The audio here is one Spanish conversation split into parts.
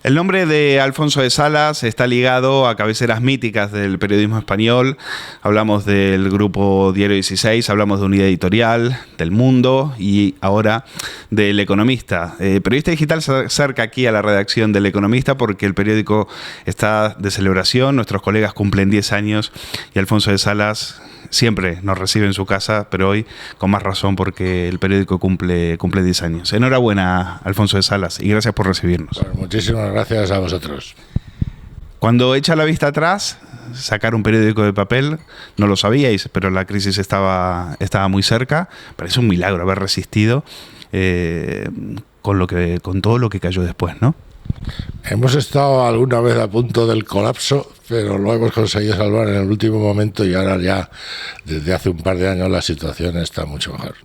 El nombre de Alfonso de Salas está ligado a cabeceras míticas del periodismo español. Hablamos del grupo Diario 16, hablamos de Unidad Editorial, del Mundo y ahora del Economista. Periodista Digital se acerca aquí a la redacción del Economista porque el periódico está de celebración, nuestros colegas cumplen 10 años y Alfonso de Salas siempre nos recibe en su casa, pero hoy con más razón porque el periódico cumple 10 años. Enhorabuena, Alfonso de Salas, y gracias por recibirnos. Bueno, muchísimas gracias a vosotros. Cuando echa la vista atrás, sacar un periódico de papel, no lo sabíais, pero la crisis estaba muy cerca. Parece un milagro haber resistido con todo lo que cayó después, ¿no? Hemos estado alguna vez a punto del colapso, pero lo hemos conseguido salvar en el último momento y ahora ya, desde hace un par de años, la situación está mucho mejor.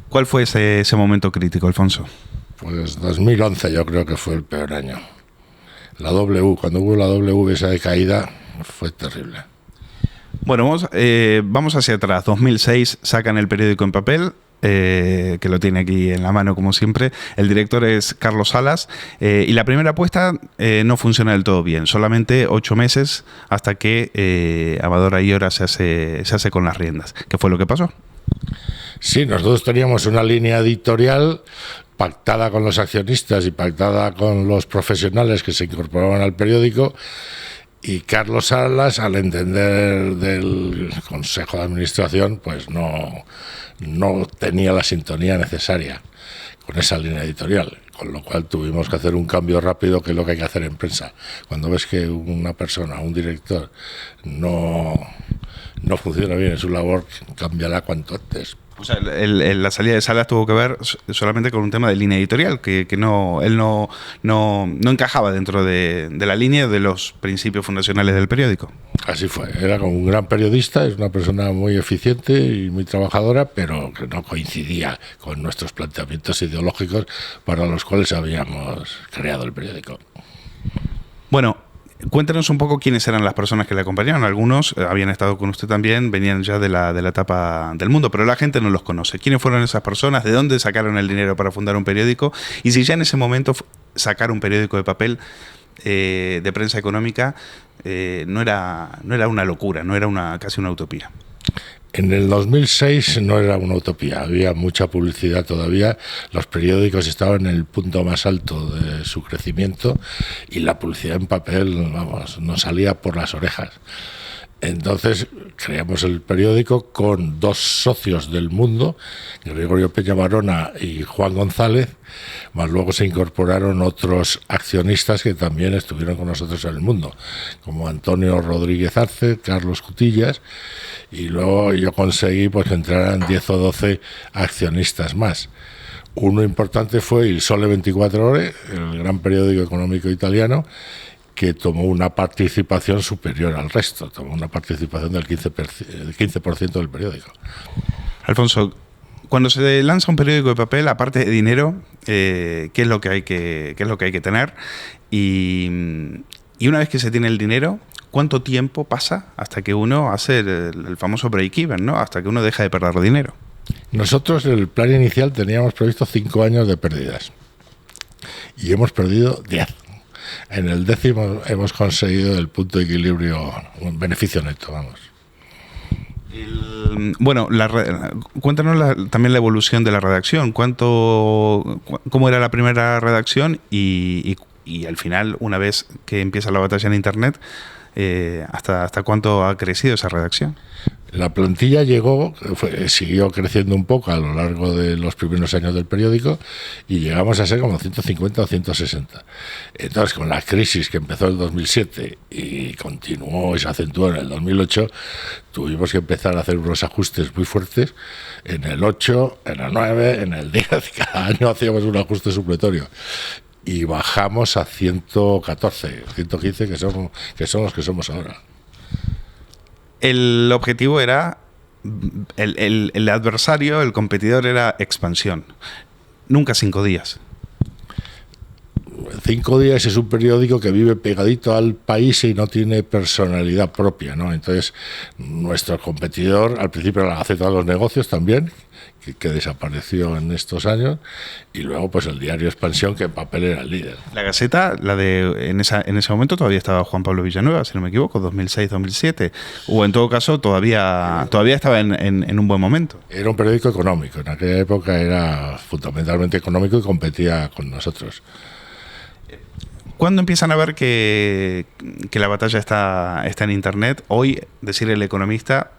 ¿Cuál fue ese momento crítico, Alfonso? Pues 2011 yo creo que fue el peor año. La W, cuando hubo la W esa de caída, fue terrible. Bueno, vamos hacia atrás. 2006 sacan el periódico en papel. Que lo tiene aquí en la mano como siempre. El director es Carlos Salas y la primera apuesta no funciona del todo bien, solamente 8 meses hasta que Amador Ayora se hace con las riendas. ¿Qué fue lo que pasó? Sí, nosotros teníamos una línea editorial pactada con los accionistas y pactada con los profesionales que se incorporaban al periódico. Y Carlos Salas, al entender del Consejo de Administración, pues no tenía la sintonía necesaria con esa línea editorial, con lo cual tuvimos que hacer un cambio rápido, que es lo que hay que hacer en prensa. Cuando ves que una persona, un director, no funciona bien en su labor, cámbiala cuanto antes. O sea, la salida de Salas tuvo que ver solamente con un tema de línea editorial, que él no encajaba dentro de la línea de los principios fundacionales del periódico. Así fue, era como un gran periodista, es una persona muy eficiente y muy trabajadora, pero que no coincidía con nuestros planteamientos ideológicos para los cuales habíamos creado el periódico. Bueno, cuéntanos un poco quiénes eran las personas que le acompañaron. Algunos habían estado con usted también, venían ya de la etapa del Mundo, pero la gente no los conoce. ¿Quiénes fueron esas personas? ¿De dónde sacaron el dinero para fundar un periódico? Y si ya en ese momento sacar un periódico de papel de prensa económica no era una locura, no era casi una utopía. En el 2006 no era una utopía, había mucha publicidad todavía, los periódicos estaban en el punto más alto de su crecimiento y la publicidad en papel, vamos, nos salía por las orejas. Entonces creamos el periódico con 2 socios del Mundo, Gregorio Peña Barona y Juan González, más luego se incorporaron otros accionistas que también estuvieron con nosotros en el Mundo, como Antonio Rodríguez Arce, Carlos Cutillas, y luego yo conseguí pues que entraran 10 o 12 accionistas más. Uno importante fue Il Sole 24 Ore, el gran periódico económico italiano, que tomó una participación superior al resto, tomó una participación del 15% del periódico. Alfonso, cuando se lanza un periódico de papel, aparte de dinero, ¿qué es lo que hay que tener? Y una vez que se tiene el dinero, ¿cuánto tiempo pasa hasta que uno hace el famoso break-even, ¿no? Hasta que uno deja de perder dinero? Nosotros en el plan inicial teníamos previsto 5 años de pérdidas y hemos perdido 10. En el 10º hemos conseguido el punto de equilibrio, un beneficio neto, vamos. Bueno, cuéntanos también la evolución de la redacción. ¿Cómo era la primera redacción y al final, una vez que empieza la batalla en Internet, hasta cuánto ha crecido esa redacción? La plantilla siguió creciendo un poco a lo largo de los primeros años del periódico y llegamos a ser como 150 o 160. Entonces, con la crisis que empezó en el 2007 y continuó y se acentuó en el 2008, tuvimos que empezar a hacer unos ajustes muy fuertes en el 8, en el 9, en el 10. Cada año hacíamos un ajuste supletorio. Y bajamos a 114, 115, que son los que somos ahora. El objetivo era, el adversario, el competidor era expansión. Nunca 5 días. Cinco Días es un periódico que vive pegadito al país y no tiene personalidad propia, ¿no? Entonces, nuestro competidor, al principio era la Gaceta de los Negocios también, que desapareció en estos años, y luego pues el diario Expansión, que en papel era el líder. La Gaceta, en ese momento todavía estaba Juan Pablo Villanueva, si no me equivoco, 2006-2007, o en todo caso todavía estaba en un buen momento. Era un periódico económico, en aquella época era fundamentalmente económico y competía con nosotros. ¿Cuándo empiezan a ver que la batalla está en Internet? Hoy, decir El Economista,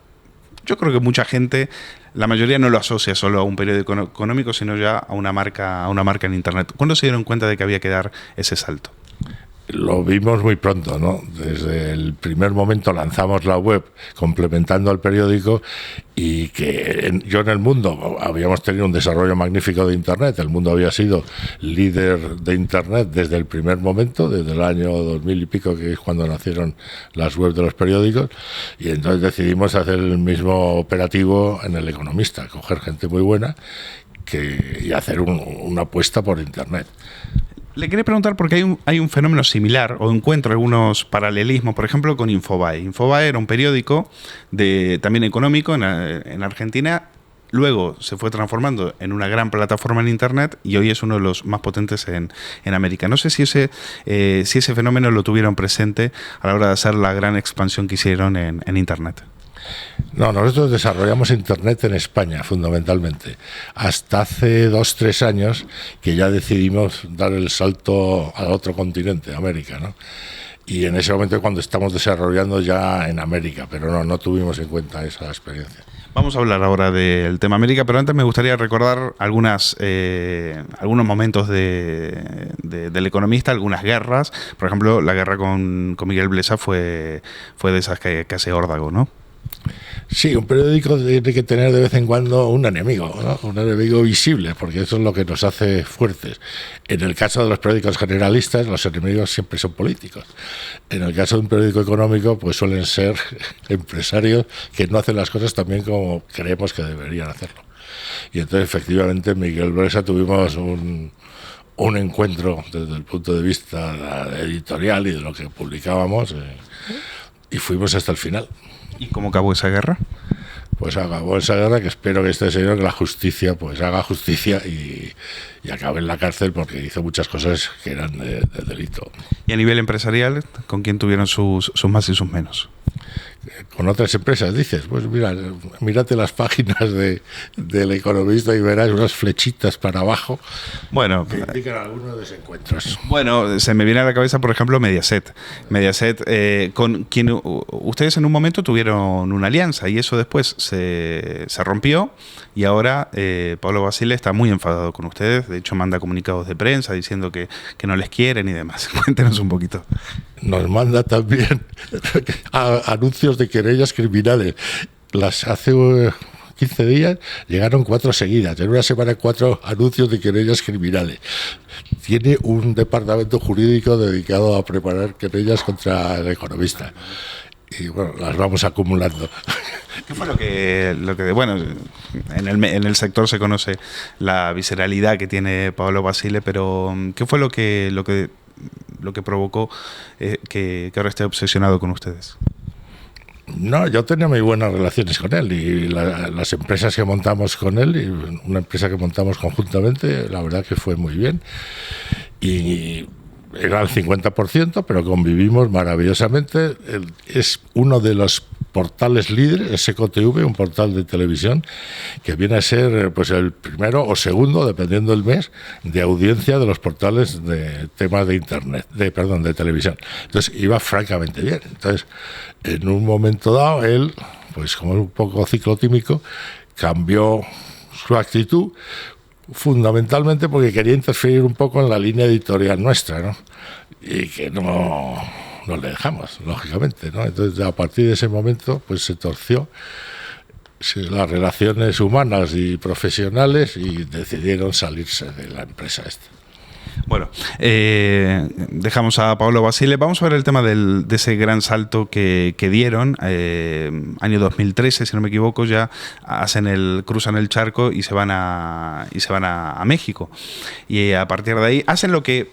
yo creo que mucha gente, la mayoría no lo asocia solo a un periódico económico, sino ya a una marca en Internet. ¿Cuándo se dieron cuenta de que había que dar ese salto? Lo vimos muy pronto, ¿no? Desde el primer momento lanzamos la web complementando al periódico, y que yo en El Mundo habíamos tenido un desarrollo magnífico de Internet. El Mundo había sido líder de Internet desde el primer momento, desde el año 2000 y pico, que es cuando nacieron las webs de los periódicos, y entonces decidimos hacer el mismo operativo en El Economista, coger gente muy buena y hacer una apuesta por Internet. Le quería preguntar porque hay un fenómeno similar, o encuentro algunos paralelismos, por ejemplo, con Infobae. Infobae era un periódico también económico en Argentina, luego se fue transformando en una gran plataforma en Internet y hoy es uno de los más potentes en América. No sé si ese fenómeno lo tuvieron presente a la hora de hacer la gran expansión que hicieron en Internet. No, nosotros desarrollamos Internet en España, fundamentalmente. Hasta hace 2-3 años que ya decidimos dar el salto al otro continente, América, ¿no? Y en ese momento cuando estamos desarrollando ya en América, pero no tuvimos en cuenta esa experiencia. Vamos a hablar ahora del tema América, pero antes me gustaría recordar algunos momentos del Economista, algunas guerras. Por ejemplo, la guerra con Miguel Blesa fue de esas que hace órdago, ¿no? Sí, un periódico tiene que tener de vez en cuando un enemigo, ¿no? Un enemigo visible, porque eso es lo que nos hace fuertes. En el caso de los periódicos generalistas, los enemigos siempre son políticos. En el caso de un periódico económico, pues suelen ser empresarios que no hacen las cosas tan bien como creemos que deberían hacerlo. Y entonces, efectivamente, Miguel Blesa tuvimos un encuentro desde el punto de vista editorial y de lo que publicábamos, y fuimos hasta el final. ¿Y cómo acabó esa guerra? Pues acabó esa guerra, que espero que este señor, que la justicia, pues haga justicia y acabe en la cárcel, porque hizo muchas cosas que eran de delito. ¿Y a nivel empresarial, con quién tuvieron sus más y sus menos? Con otras empresas, dices. Pues mira, mírate las páginas del Economista y verás unas flechitas para abajo, bueno, que indican algunos desencuentros. Bueno, se me viene a la cabeza, por ejemplo, Mediaset, con quien ustedes en un momento tuvieron una alianza y eso después se rompió, y ahora Pablo Basile está muy enfadado con ustedes. De hecho, manda comunicados de prensa diciendo que no les quieren y demás. Cuéntenos un poquito. Nos manda también anuncios de querellas criminales. Hace 15 días llegaron 4 seguidas. En una semana 4 anuncios de querellas criminales. Tiene un departamento jurídico dedicado a preparar querellas contra El Economista. Y bueno, las vamos acumulando. ¿Qué fue lo que bueno, en el sector se conoce la visceralidad que tiene Pablo Basile, pero ¿qué fue lo que provocó que ahora esté obsesionado con ustedes? No, yo tenía muy buenas relaciones con él, y las empresas que montamos con él, y una empresa que montamos conjuntamente, la verdad que fue muy bien. Y era el 50%, pero convivimos maravillosamente. Es uno de los portales líderes, SECOTV, un portal de televisión que viene a ser pues el primero o segundo, dependiendo del mes, de audiencia de los portales de temas de Internet, de televisión. Entonces iba francamente bien. Entonces, en un momento dado, él, pues como es un poco ciclotímico, cambió su actitud, fundamentalmente porque quería interferir un poco en la línea editorial nuestra, ¿no? Y que no le dejamos, lógicamente, ¿no? Entonces, a partir de ese momento, pues se torció las relaciones humanas y profesionales y decidieron salirse de la empresa esta. Bueno, dejamos a Pablo Basile. Vamos a ver el tema de ese gran salto que dieron. Año 2013, si no me equivoco, ya cruzan el charco y se van a México. Y a partir de ahí hacen lo que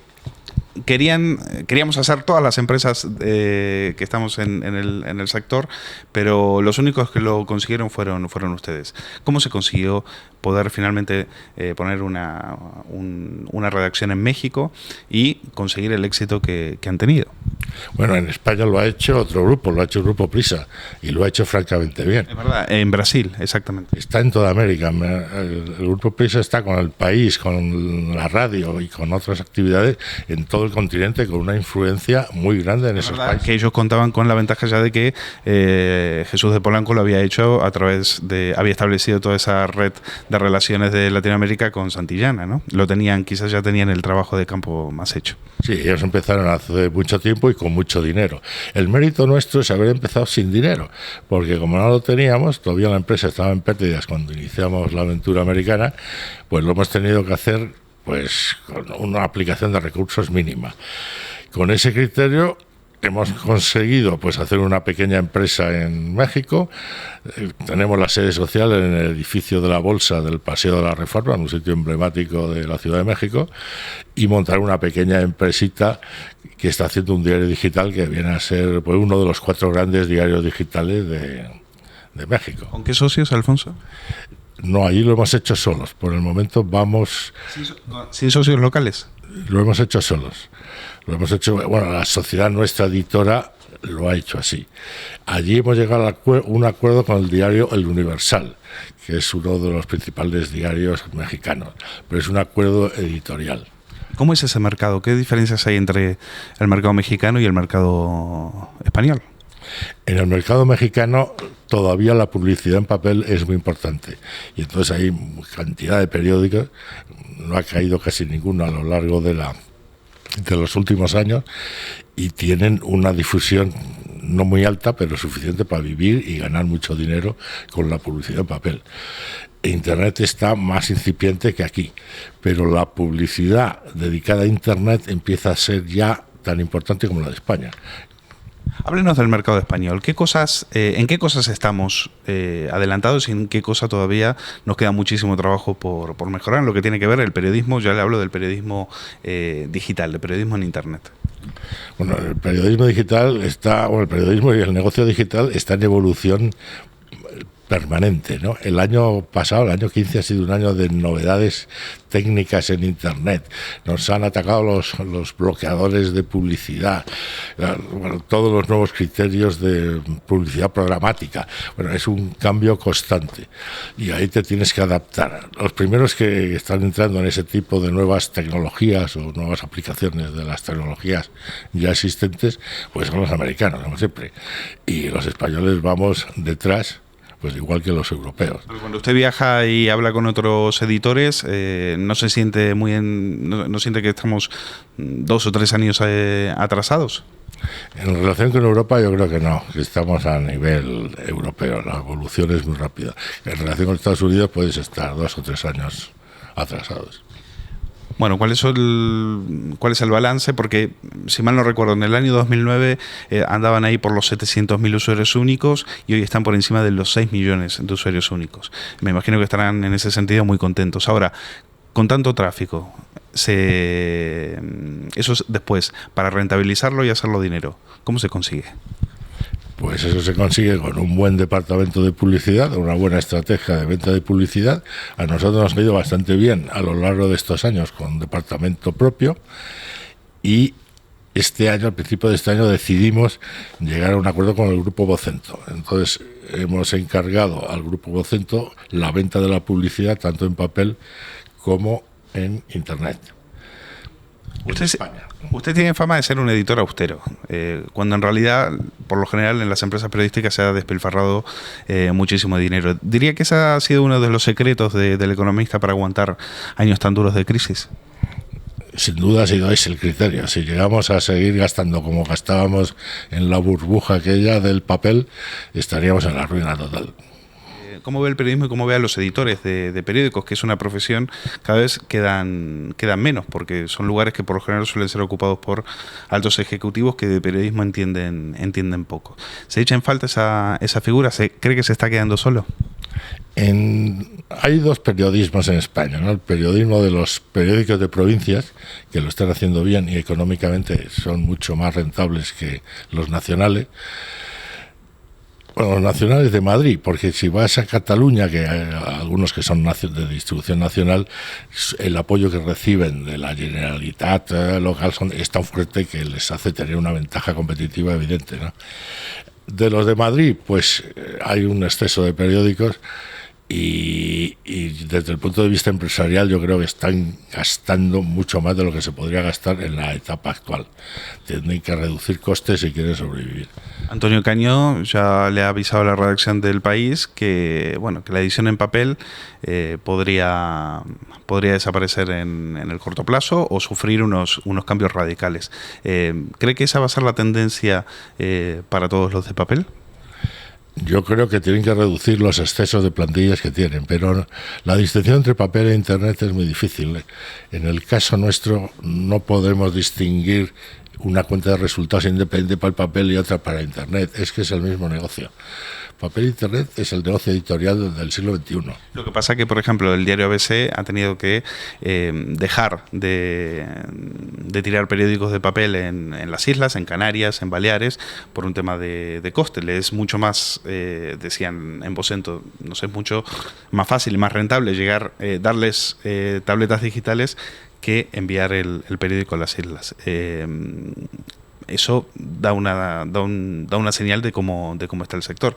queríamos hacer todas las empresas que estamos en el sector, pero los únicos que lo consiguieron fueron ustedes. ¿Cómo se consiguió poder finalmente poner una redacción en México y conseguir el éxito que han tenido? Bueno, en España lo ha hecho otro grupo, lo ha hecho el Grupo Prisa, y lo ha hecho francamente bien. Es verdad, en Brasil, exactamente. Está en toda América. El Grupo Prisa está con El País, con la radio y con otras actividades en todo el continente, con una influencia muy grande en esos países. Que ellos contaban con la ventaja ya de que Jesús de Polanco lo había hecho había establecido toda esa red de relaciones de Latinoamérica con Santillana, ¿no? Quizás ya tenían el trabajo de campo más hecho. Sí, ellos empezaron hace mucho tiempo y con mucho dinero. El mérito nuestro es haber empezado sin dinero, porque como no lo teníamos, todavía la empresa estaba en pérdidas cuando iniciamos la aventura americana, pues lo hemos tenido que hacer pues con una aplicación de recursos mínima. Con ese criterio hemos conseguido pues hacer una pequeña empresa en México. Tenemos la sede social en el edificio de la Bolsa del Paseo de la Reforma, en un sitio emblemático de la Ciudad de México, y montar una pequeña empresita que está haciendo un diario digital que viene a ser pues uno de los 4 grandes diarios digitales de México. ¿Con qué socios, Alfonso? No, allí lo hemos hecho solos. Por el momento vamos... ¿Sin socios locales? Lo hemos hecho solos. Lo hemos hecho, bueno, la sociedad nuestra editora lo ha hecho así. Allí hemos llegado a un acuerdo con el diario El Universal, que es uno de los principales diarios mexicanos, pero es un acuerdo editorial. ¿Cómo es ese mercado? ¿Qué diferencias hay entre el mercado mexicano y el mercado español? En el mercado mexicano todavía la publicidad en papel es muy importante y entonces hay cantidad de periódicos, no ha caído casi ninguno a lo largo de los últimos años y tienen una difusión no muy alta pero suficiente para vivir y ganar mucho dinero con la publicidad en papel. Internet está más incipiente que aquí, pero la publicidad dedicada a Internet empieza a ser ya tan importante como la de España. Háblenos del mercado español. ¿En qué cosas estamos adelantados y en qué cosa todavía nos queda muchísimo trabajo por mejorar en lo que tiene que ver el periodismo? Ya le hablo del periodismo digital, del periodismo en Internet. Bueno, el periodismo digital el periodismo y el negocio digital está en evolución permanente, ¿no? El año pasado, el año 15, ha sido un año de novedades técnicas en Internet. Nos han atacado los bloqueadores de publicidad, todos los nuevos criterios de publicidad programática. Bueno, es un cambio constante y ahí te tienes que adaptar. Los primeros que están entrando en ese tipo de nuevas tecnologías o nuevas aplicaciones de las tecnologías ya existentes, pues son los americanos, como siempre. Y los españoles vamos detrás, pues igual que los europeos. Cuando usted viaja y habla con otros editores, ¿no se siente no siente que estamos 2 o 3 años atrasados? En relación con Europa yo creo que no, que estamos a nivel europeo, la evolución es muy rápida. En relación con Estados Unidos puedes estar 2 o 3 años atrasados. Bueno, ¿cuál es el balance? Porque, si mal no recuerdo, en el año 2009 andaban ahí por los 700.000 usuarios únicos y hoy están por encima de los 6 millones de usuarios únicos. Me imagino que estarán en ese sentido muy contentos. Ahora, con tanto tráfico, eso es después, para rentabilizarlo y hacerlo dinero, ¿cómo se consigue? Pues eso se consigue con un buen departamento de publicidad, una buena estrategia de venta de publicidad. A nosotros nos ha ido bastante bien a lo largo de estos años con un departamento propio y este año, al principio de este año, decidimos llegar a un acuerdo con el Grupo Vocento. Entonces hemos encargado al Grupo Vocento la venta de la publicidad tanto en papel como en Internet. Usted tiene fama de ser un editor austero, cuando en realidad, por lo general, en las empresas periodísticas se ha despilfarrado muchísimo dinero. ¿Diría que ese ha sido uno de los secretos del economista para aguantar años tan duros de crisis? Sin duda ha sido ese el criterio. Si llegamos a seguir gastando como gastábamos en la burbuja aquella del papel, estaríamos en la ruina total. ¿Cómo ve el periodismo y cómo ve a los editores de periódicos, que es una profesión cada vez quedan menos, porque son lugares que por lo general suelen ser ocupados por altos ejecutivos que de periodismo entienden poco? ¿Se echa en falta esa figura? ¿Se cree que se está quedando solo? hay dos periodismos en España, ¿no? El periodismo de los periódicos de provincias, que lo están haciendo bien y económicamente son mucho más rentables que los nacionales. Bueno, los nacionales de Madrid, porque si vas a Cataluña, que hay algunos que son de distribución nacional, el apoyo que reciben de la Generalitat local es tan fuerte que les hace tener una ventaja competitiva evidente, ¿no? De los de Madrid, pues hay un exceso de periódicos y desde el punto de vista empresarial yo creo que están gastando mucho más de lo que se podría gastar en la etapa actual. Tienen que reducir costes si quieren sobrevivir. Antonio Cañó ya le ha avisado a la redacción del País que, bueno, que la edición en papel podría desaparecer en el corto plazo o sufrir unos cambios radicales. ¿Cree que esa va a ser la tendencia para todos los de papel? Yo creo que tienen que reducir los excesos de plantillas que tienen, pero la distinción entre papel e Internet es muy difícil. En el caso nuestro no podemos distinguir una cuenta de resultados independiente para el papel y otra para Internet. Es que es el mismo negocio. Papel e Internet es el negocio editorial del siglo XXI. Lo que pasa es que, por ejemplo, el diario ABC ha tenido que dejar de tirar periódicos de papel en las islas, en Canarias, en Baleares, por un tema de coste. Le es mucho más, decían en Vocento, no sé, mucho más fácil y más rentable darles tabletas digitales que enviar el periódico a las islas. Eso da una señal de cómo está el sector.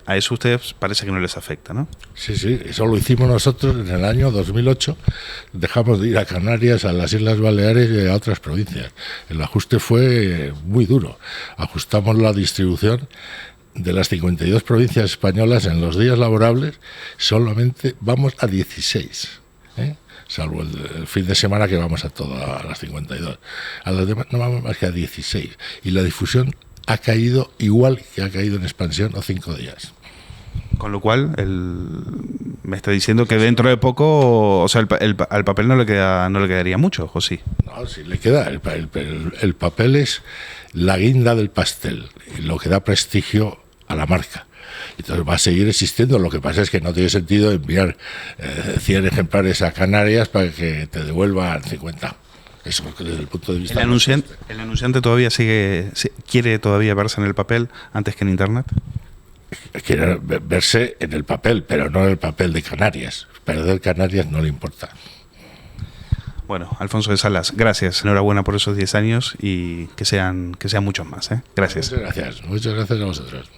A eso a ustedes parece que no les afecta, ¿no? Sí, eso lo hicimos nosotros en el año 2008. Dejamos de ir a Canarias, a las Islas Baleares y a otras provincias. El ajuste fue muy duro. Ajustamos la distribución de las 52 provincias españolas en los días laborables, solamente vamos a 16, salvo el fin de semana que vamos a las 52. A las demás no vamos más que a 16. Y la difusión ha caído igual que ha caído en expansión a 5 días. Con lo cual, me está diciendo que dentro de poco, o sea, al papel no le quedaría mucho, ¿o sí? No, sí le queda. El papel es la guinda del pastel, lo que da prestigio a la marca. Entonces va a seguir existiendo. Lo que pasa es que no tiene sentido enviar 100 ejemplares a Canarias para que te devuelvan 50. Eso desde el punto de vista... ¿El anunciante todavía quiere todavía verse en el papel antes que en Internet? Quiere verse en el papel, pero no en el papel de Canarias. Perder Canarias no le importa. Bueno, Alfonso de Salas, gracias. Enhorabuena por esos 10 años y que sean muchos más. Gracias. Muchas gracias a vosotros.